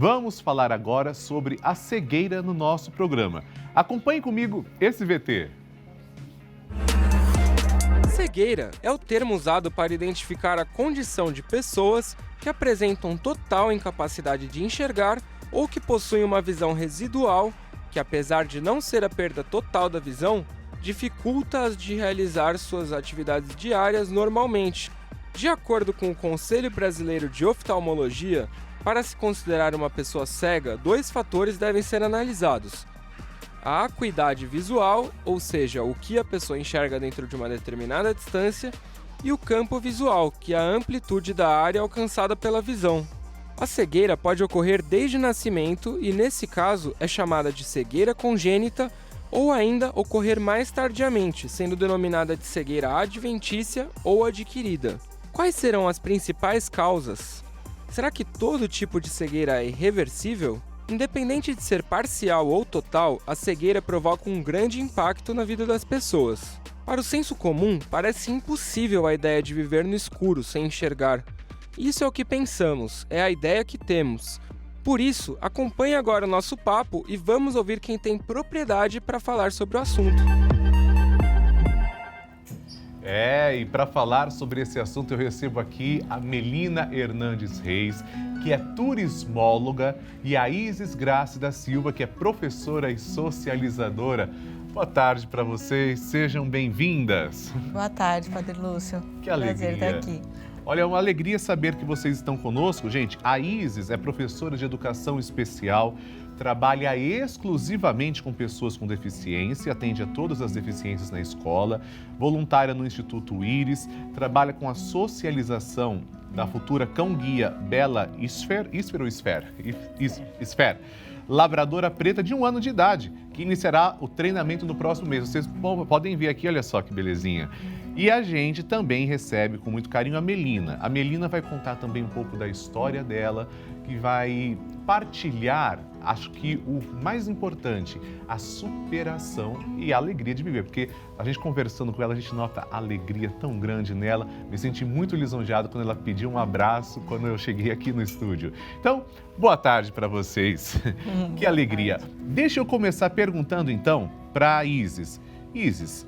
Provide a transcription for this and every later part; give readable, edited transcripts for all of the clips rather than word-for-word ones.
Vamos falar agora sobre a cegueira no nosso programa. Acompanhe comigo esse VT. Cegueira é o termo usado para identificar a condição de pessoas que apresentam total incapacidade de enxergar ou que possuem uma visão residual que, apesar de não ser a perda total da visão, dificulta-as de realizar suas atividades diárias normalmente. De acordo com o Conselho Brasileiro de Oftalmologia, para se considerar uma pessoa cega, 2 fatores devem ser analisados: a acuidade visual, ou seja, o que a pessoa enxerga dentro de uma determinada distância, e o campo visual, que é a amplitude da área alcançada pela visão. A cegueira pode ocorrer desde o nascimento e, nesse caso, é chamada de cegueira congênita ou ainda ocorrer mais tardiamente, sendo denominada de cegueira adventícia ou adquirida. Quais serão as principais causas? Será que todo tipo de cegueira é irreversível? Independente de ser parcial ou total, a cegueira provoca um grande impacto na vida das pessoas. Para o senso comum, parece impossível a ideia de viver no escuro sem enxergar. Isso é o que pensamos, é a ideia que temos. Por isso, acompanhe agora o nosso papo e vamos ouvir quem tem propriedade para falar sobre o assunto. E para falar sobre esse assunto eu recebo aqui a Melina Hernandes Reis, que é turismóloga, e a Isis Grace da Silva, que é professora e socializadora. Boa tarde para vocês, sejam bem-vindas. Boa tarde, Padre Lúcio. Que alegria. Prazer estar aqui. Olha, é uma alegria saber que vocês estão conosco. Gente, a Isis é professora de educação especial, trabalha exclusivamente com pessoas com deficiência, atende a todas as deficiências na escola, voluntária no Instituto Íris, trabalha com a socialização da futura cão-guia Bela Isfer, labradora preta de 1 ano de idade, que iniciará o treinamento no próximo mês. Vocês podem ver aqui, olha só que belezinha. E a gente também recebe com muito carinho a Melina. A Melina vai contar também um pouco da história dela, que vai partilhar, acho que o mais importante, a superação e a alegria de viver. Porque a gente conversando com ela, a gente nota a alegria tão grande nela. Me senti muito lisonjeado quando ela pediu um abraço quando eu cheguei aqui no estúdio. Então, boa tarde para vocês. Que alegria. Deixa eu começar perguntando então para a Isis. Isis,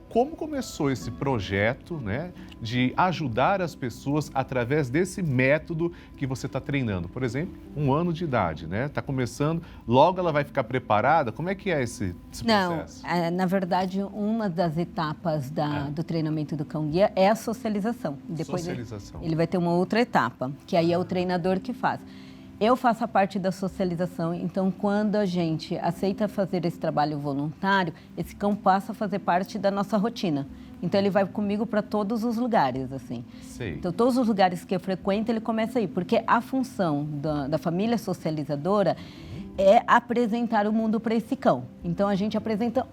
como começou esse projeto, né, de ajudar as pessoas através desse método que você está treinando? Por exemplo, 1 ano de idade, né? Está começando, logo ela vai ficar preparada? Como é que é esse processo? Não, na verdade, uma das etapas do treinamento do cão-guia é a socialização. Depois ele vai ter uma outra etapa, que aí é o treinador que faz. Eu faço a parte da socialização, então quando a gente aceita fazer esse trabalho voluntário, esse cão passa a fazer parte da nossa rotina. Então ele vai comigo para todos os lugares, assim. Sei. Então todos os lugares que eu frequento, ele começa a ir, porque a função da família socializadora é apresentar o mundo para esse cão. Então a gente apresenta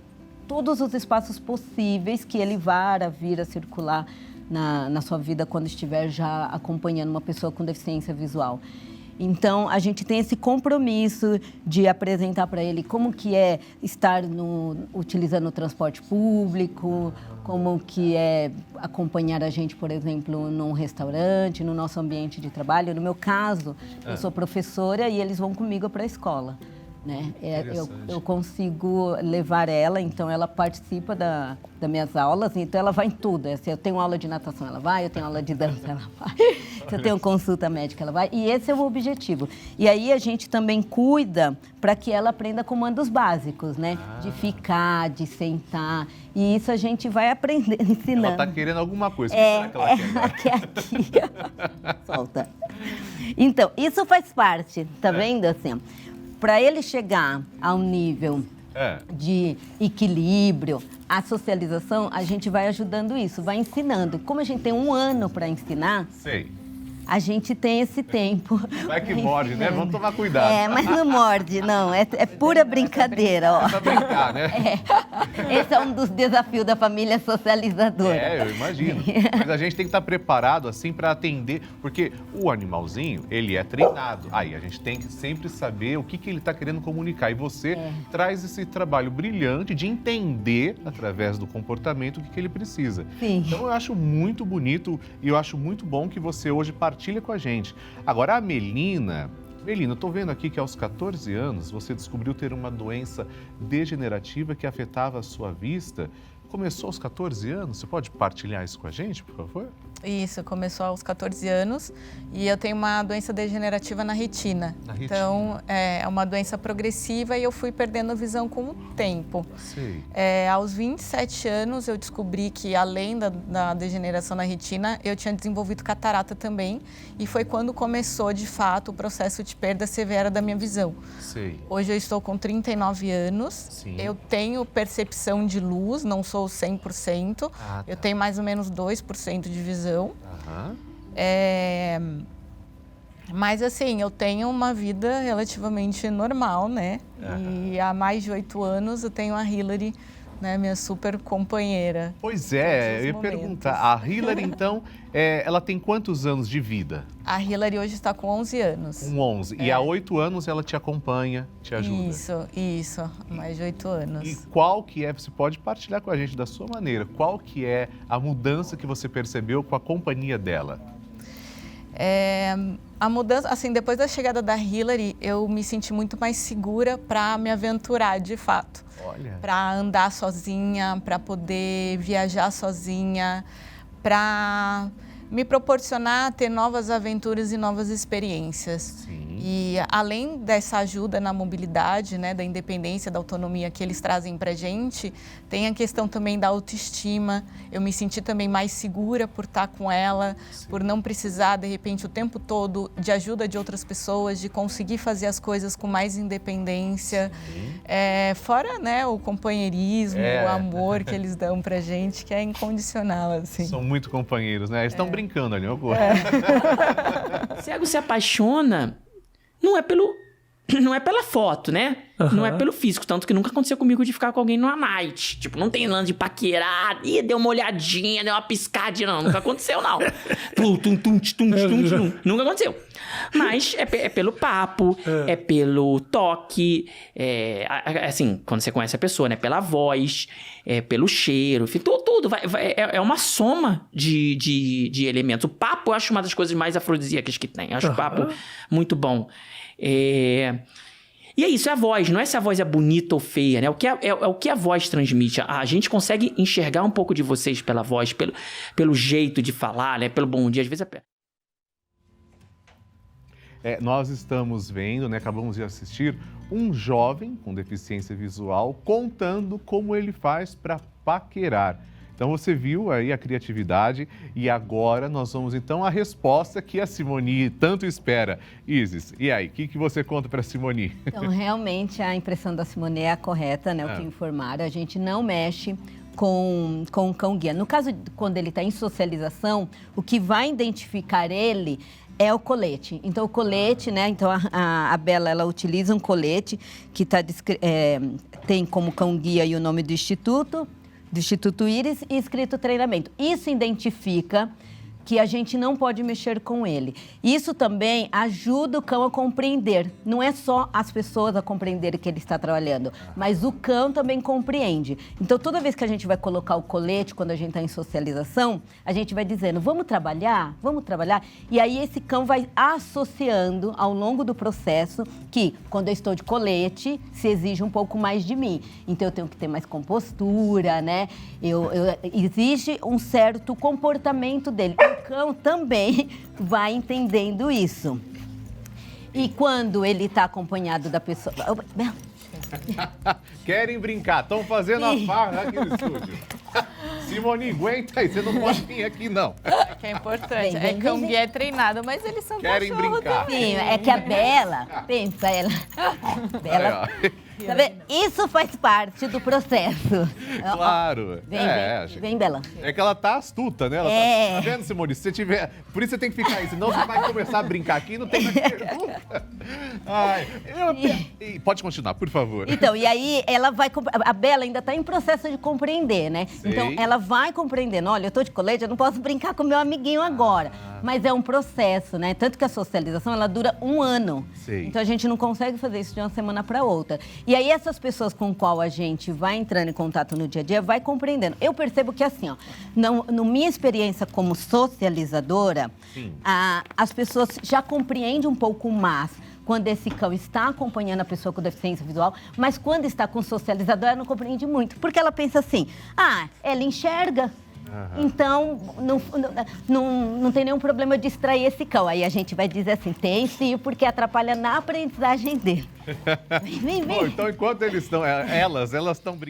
todos os espaços possíveis que ele vá vir a circular na sua vida quando estiver já acompanhando uma pessoa com deficiência visual. Então, a gente tem esse compromisso de apresentar para ele como que é estar utilizando o transporte público, como que é acompanhar a gente, por exemplo, num restaurante, no nosso ambiente de trabalho. No meu caso, eu sou professora e eles vão comigo para a escola, né? Eu consigo levar ela, então ela participa das minhas aulas, então ela vai em tudo. Se eu tenho aula de natação, ela vai, eu tenho aula de dança, ela vai. Se eu tenho consulta médica, ela vai. E esse é o objetivo. E aí a gente também cuida para que ela aprenda comandos básicos, né? De ficar, de sentar. E isso a gente vai aprendendo, ensinando. Ela está querendo alguma coisa. O que será que ela quer? Aqui. Solta. Então, isso faz parte, tá vendo assim? Para ele chegar a um nível de equilíbrio, a socialização, a gente vai ajudando isso, vai ensinando. Como a gente tem 1 ano para ensinar, a gente tem esse tempo. Vai que morde, né? Vamos tomar cuidado. Mas não morde, não. É pura brincadeira, ó. É pra brincar, né? Esse é um dos desafios da família socializadora. Eu imagino. Mas a gente tem que estar preparado, assim, para atender, porque o animalzinho, ele é treinado. Aí a gente tem que sempre saber o que ele está querendo comunicar. E você traz esse trabalho brilhante de entender, através do comportamento, o que ele precisa. Sim. Então eu acho muito bonito e eu acho muito bom que você hoje partilha com a gente. Agora, a Melina, Melina, eu tô vendo aqui que aos 14 anos você descobriu ter uma doença degenerativa que afetava a sua vista. Começou aos 14 anos? Você pode partilhar isso com a gente, por favor? Isso, começou aos 14 anos e eu tenho uma doença degenerativa na retina. Na retina. Então, é uma doença progressiva e eu fui perdendo a visão com o tempo. Sei. Aos 27 anos, eu descobri que, além da degeneração na retina, eu tinha desenvolvido catarata também. E foi quando começou, de fato, o processo de perda severa da minha visão. Sei. Hoje eu estou com 39 anos. Sim. Eu tenho percepção de luz, não sou 100%. Ah, tá. Eu tenho mais ou menos 2% de visão. Aham. Mas assim, eu tenho uma vida relativamente normal, né? E há mais de 8 anos eu tenho a Hillary, né, minha super companheira. Pois é, Todos os eu ia momentos. perguntar. A Hillary, então, ela tem quantos anos de vida? A Hillary hoje está com 11 anos. Com 11. E há 8 anos ela te acompanha, te ajuda. Isso, há mais de 8 anos. E qual que é, você pode partilhar com a gente da sua maneira, qual que é a mudança que você percebeu com a companhia dela? A mudança, assim, depois da chegada da Hillary, eu me senti muito mais segura para me aventurar, de fato. Olha. Para andar sozinha, para poder viajar sozinha, para me proporcionar ter novas aventuras e novas experiências. Sim. E além dessa ajuda na mobilidade, né, da independência, da autonomia que eles trazem para a gente, tem a questão também da autoestima. Eu me senti também mais segura por estar com ela, Sim. por não precisar, de repente, o tempo todo de ajuda de outras pessoas, de conseguir fazer as coisas com mais independência. Fora, né, o companheirismo, o amor que eles dão pra gente, que é incondicional, assim. São muito companheiros, né? Eles estão brincando ali, ó. Cego se apaixona não é pela foto, né? Não é pelo físico, tanto que nunca aconteceu comigo de ficar com alguém numa night. Tipo, não tem lance de paquerar, deu uma olhadinha, deu uma piscadinha, não. Nunca aconteceu, não. Nunca aconteceu. Mas é pelo papo, é pelo toque, assim, quando você conhece a pessoa, né? Pela voz, pelo cheiro, enfim, tudo. É uma soma de elementos. O papo eu acho uma das coisas mais afrodisíacas que tem. Eu acho o papo muito bom. E é isso, é a voz. Não é se a voz é bonita ou feia, né? O que a voz transmite. A gente consegue enxergar um pouco de vocês pela voz, pelo jeito de falar, né? Pelo bom dia. Às vezes Nós estamos vendo, né? Acabamos de assistir um jovem com deficiência visual contando como ele faz para paquerar. Então você viu aí a criatividade e agora nós vamos então à resposta que a Simoni tanto espera. Isis, e aí, o que você conta para a Simoni? Então, realmente a impressão da Simoni é a correta, né? O que informaram. A gente não mexe com o cão-guia. No caso, quando ele está em socialização, o que vai identificar ele é o colete. Então, o colete, né? Então, a Bela, ela utiliza um colete que tem como cão-guia e o nome do Instituto Íris e escrito treinamento. Isso identifica que a gente não pode mexer com ele. Isso também ajuda o cão a compreender. Não é só as pessoas a compreenderem que ele está trabalhando, mas o cão também compreende. Então, toda vez que a gente vai colocar o colete, quando a gente está em socialização, a gente vai dizendo, vamos trabalhar? Vamos trabalhar? E aí, esse cão vai associando ao longo do processo que, quando eu estou de colete, se exige um pouco mais de mim. Então, eu tenho que ter mais compostura, né? Exige um certo comportamento dele. O cão também vai entendendo isso. E quando ele está acompanhado da pessoa... Querem brincar, estão fazendo a farra aqui no estúdio. Simoni, aguenta aí, você não pode vir aqui, não. Que é importante. Cão-guia é treinado, mas eles são Querem brincar. também. Sim, é que a Bela... Pensa, Bela... Tá vendo? Isso faz parte do processo. Claro. Vem, Bela. É que ela tá astuta, né? Tá vendo, Simoni? Se você tiver... Por isso você tem que ficar aí, senão você vai começar a brincar aqui e não tem mais pergunta. Pode continuar, por favor. Então, e aí ela vai... A Bela ainda está em processo de compreender, né? Sei. Então, ela vai compreendendo. Olha, eu tô de colete, eu não posso brincar com meu amiguinho agora. Mas é um processo, né? Tanto que a socialização, ela dura 1 ano. Sei. Então, a gente não consegue fazer isso de uma semana para outra. E aí, essas pessoas com qual a gente vai entrando em contato no dia a dia, vai compreendendo. Eu percebo que, assim, ó, no minha experiência como socializadora, as pessoas já compreendem um pouco mais quando esse cão está acompanhando a pessoa com deficiência visual, mas quando está com o socializador, ela não compreende muito. Porque ela pensa assim, ela enxerga, então não tem nenhum problema de distrair esse cão. Aí a gente vai dizer assim, tem sim, porque atrapalha na aprendizagem dele. Vem. Bom, então enquanto elas estão brincando.